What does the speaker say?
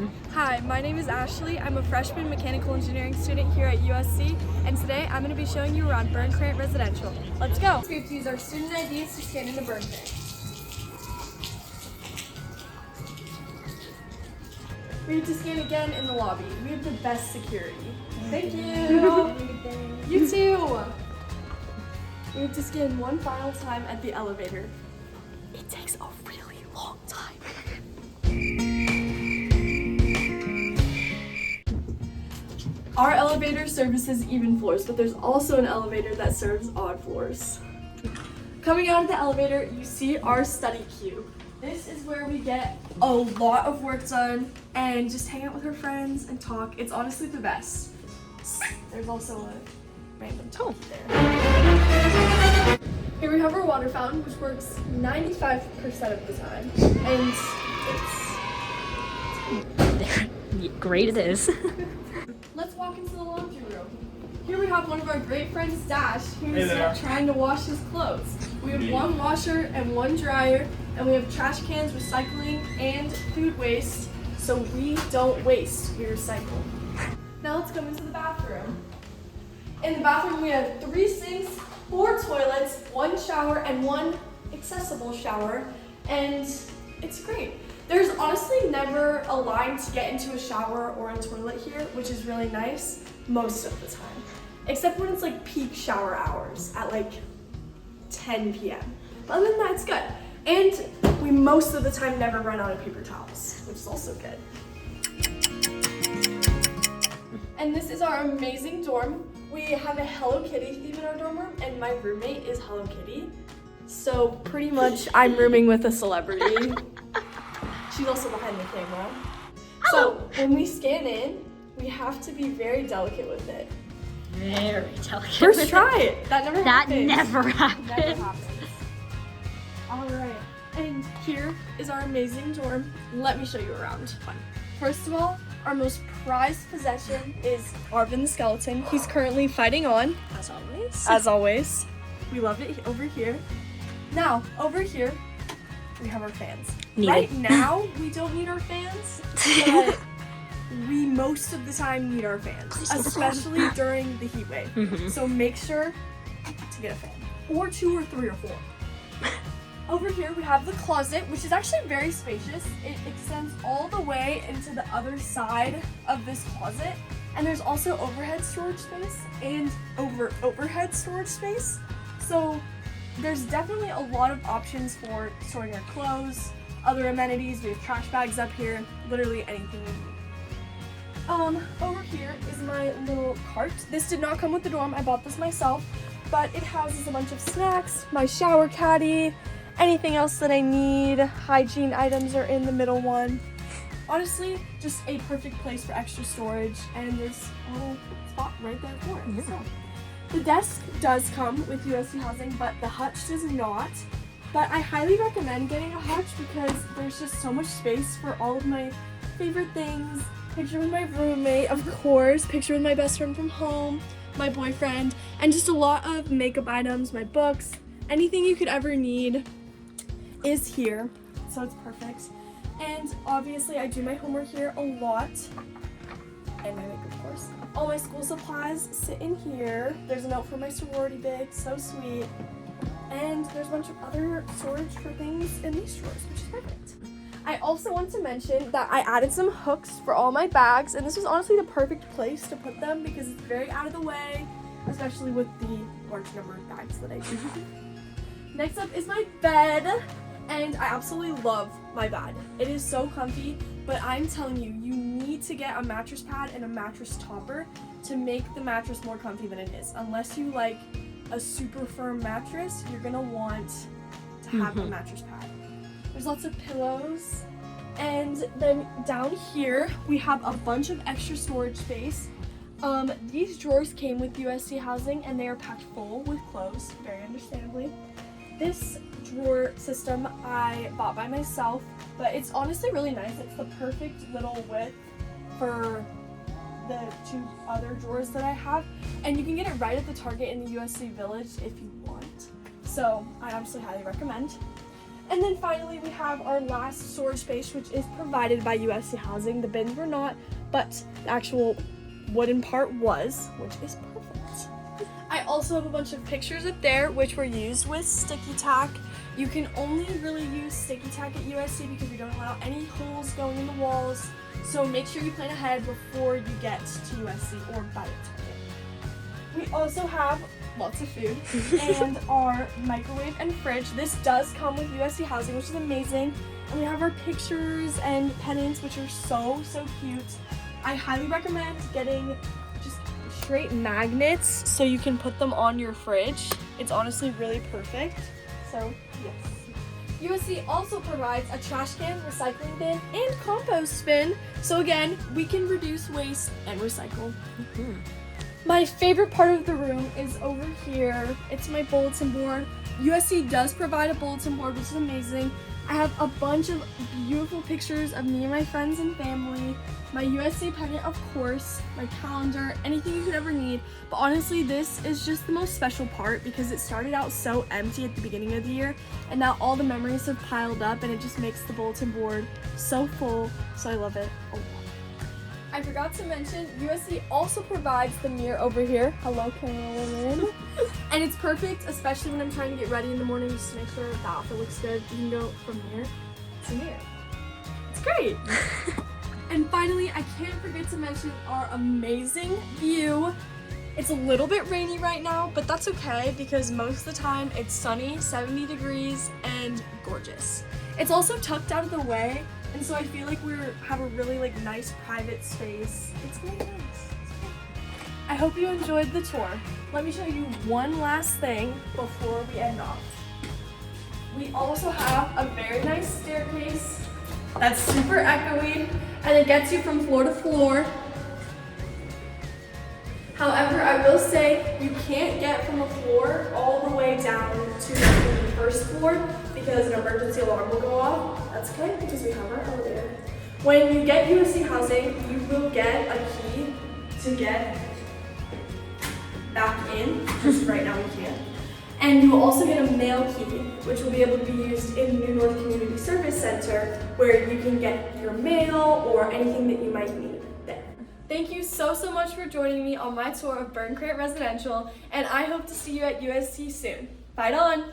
everyone. Hi, my name is Ashley. I'm a freshman mechanical engineering student here at USC, and today I'm going to be showing you around Birnkrant Residential. Let's go! We have to use our student IDs to scan into Birnkrant. We have to scan again in the lobby. We have the best security. Thank you! You too! We have to scan one final time at the elevator. It takes a really long time. Our elevator services even floors, but there's also an elevator that serves odd floors. Coming out of the elevator, you see our study cube. This is where we get a lot of work done and just hang out with our friends and talk. It's honestly the best. There's also a random top there. Here we have our water fountain, which works 95% of the time, and it's Great it is. Let's walk into the laundry room. Here we have one of our great friends, Dash, who's trying to wash his clothes. We have one washer and one dryer, and we have trash cans, recycling, and food waste, so we don't waste, we recycle. Now let's go into the bathroom. In the bathroom we have 3 sinks, 4 toilets, 1 shower, and 1 accessible shower, and it's great. There's honestly never a line to get into a shower or a toilet here, which is really nice most of the time. Except when it's like peak shower hours at like 10 p.m. But other than that, it's good. And we most of the time never run out of paper towels, which is also good. And this is our amazing dorm. We have a Hello Kitty theme in our dorm room, and my roommate is Hello Kitty. So pretty much I'm rooming with a celebrity. She's also behind the camera. So when we scan in, we have to be very delicate with it. Very delicate. First try it. That never happens. Never happens. Never happens. All right. And here is our amazing dorm. Let me show you around. First of all, our most prized possession is Arvin the skeleton. He's currently fighting on. As always. As always. We love it over here. Now, over here, we have our fans. Needed. Right now, we don't need our fans, but we most of the time need our fans, especially during the heat wave. Mm-hmm. So make sure to get a fan, or 2 or 3 or 4. Over here, we have the closet, which is actually very spacious. It extends all the way into the other side of this closet, and there's also overhead storage space and overhead storage space. So there's definitely a lot of options for storing your clothes, other amenities. We have trash bags up here, literally anything we need. Over here is my little cart. This did not come with the dorm, I bought this myself, but it houses a bunch of snacks, my shower caddy, anything else that I need. Hygiene items are in the middle one. Honestly, just a perfect place for extra storage, and there's a little spot right there for it. Yeah. So. The desk does come with USC housing, but the hutch does not. But I highly recommend getting a hutch because there's just so much space for all of my favorite things. Picture with my roommate, of course, picture with my best friend from home, my boyfriend, and just a lot of makeup items, my books, anything you could ever need is here, so it's perfect. And obviously I do my homework here a lot, and my makeup, of course. All my school supplies sit in here. There's a note for my sorority bib, so sweet. And there's a bunch of other storage for things in these drawers, which is perfect. I also want to mention that I added some hooks for all my bags, and this was honestly the perfect place to put them because it's very out of the way, especially with the large number of bags that I do. Next up is my bed, and I absolutely love my bed. It is so comfy, but I'm telling you, you need to get a mattress pad and a mattress topper to make the mattress more comfy than it is. Unless you like a super firm mattress, you're gonna want to have a mattress pad. There's lots of pillows, and then down here we have a bunch of extra storage space. These drawers came with USC housing, and they are packed full with clothes, very understandably. This drawer system I bought by myself, but it's honestly really nice. It's the perfect little width for the 2 other drawers that I have, and you can get it right at the Target in the USC Village if you want. So I absolutely highly recommend. And then finally, we have our last storage space, which is provided by USC Housing. The bins were not, but the actual wooden part was, which is perfect. I also have a bunch of pictures up there, which were used with sticky tack. You can only really use sticky tack at USC because we don't allow any holes going in the walls. So make sure you plan ahead before you get to USC or buy it. We also have lots of food and our microwave and fridge. This does come with USC Housing, which is amazing. And we have our pictures and pennants, which are so cute. I highly recommend getting just straight magnets so you can put them on your fridge. It's honestly really perfect. So yes. USC also provides a trash can, recycling bin, and compost bin. So again, we can reduce waste and recycle. My favorite part of the room is over here. It's my bulletin board. USC does provide a bulletin board, which is amazing. I have a bunch of beautiful pictures of me and my friends and family, my USC pendant, of course, my calendar, anything you could ever need. But honestly, this is just the most special part because it started out so empty at the beginning of the year, and now all the memories have piled up, and it just makes the bulletin board so full. So I love it a lot. I forgot to mention, USC also provides the mirror over here. Hello, Carolyn. And it's perfect, especially when I'm trying to get ready in the morning, just to make sure the outfit looks good. You can go from mirror to mirror. It's great. And finally, I can't forget to mention our amazing view. It's a little bit rainy right now, but that's okay because most of the time it's sunny, 70 degrees, and gorgeous. It's also tucked out of the way, and so I feel like we have a really nice private space. It's really nice. I hope you enjoyed the tour. Let me show you one last thing before we end off. We also have a very nice staircase that's super echoey, and it gets you from floor to floor. However, I will say you can't get from the floor all the way down to the first floor because an emergency alarm will go off. That's okay because we have our elevator. When you get USC Housing, you will get a key to get back in, because right now we can't. And you will also get a mail key, which will be able to be used in New North Community Service Center, where you can get your mail or anything that you might need there. Thank you so much for joining me on my tour of Birnkrant Residential, and I hope to see you at USC soon. Fight on!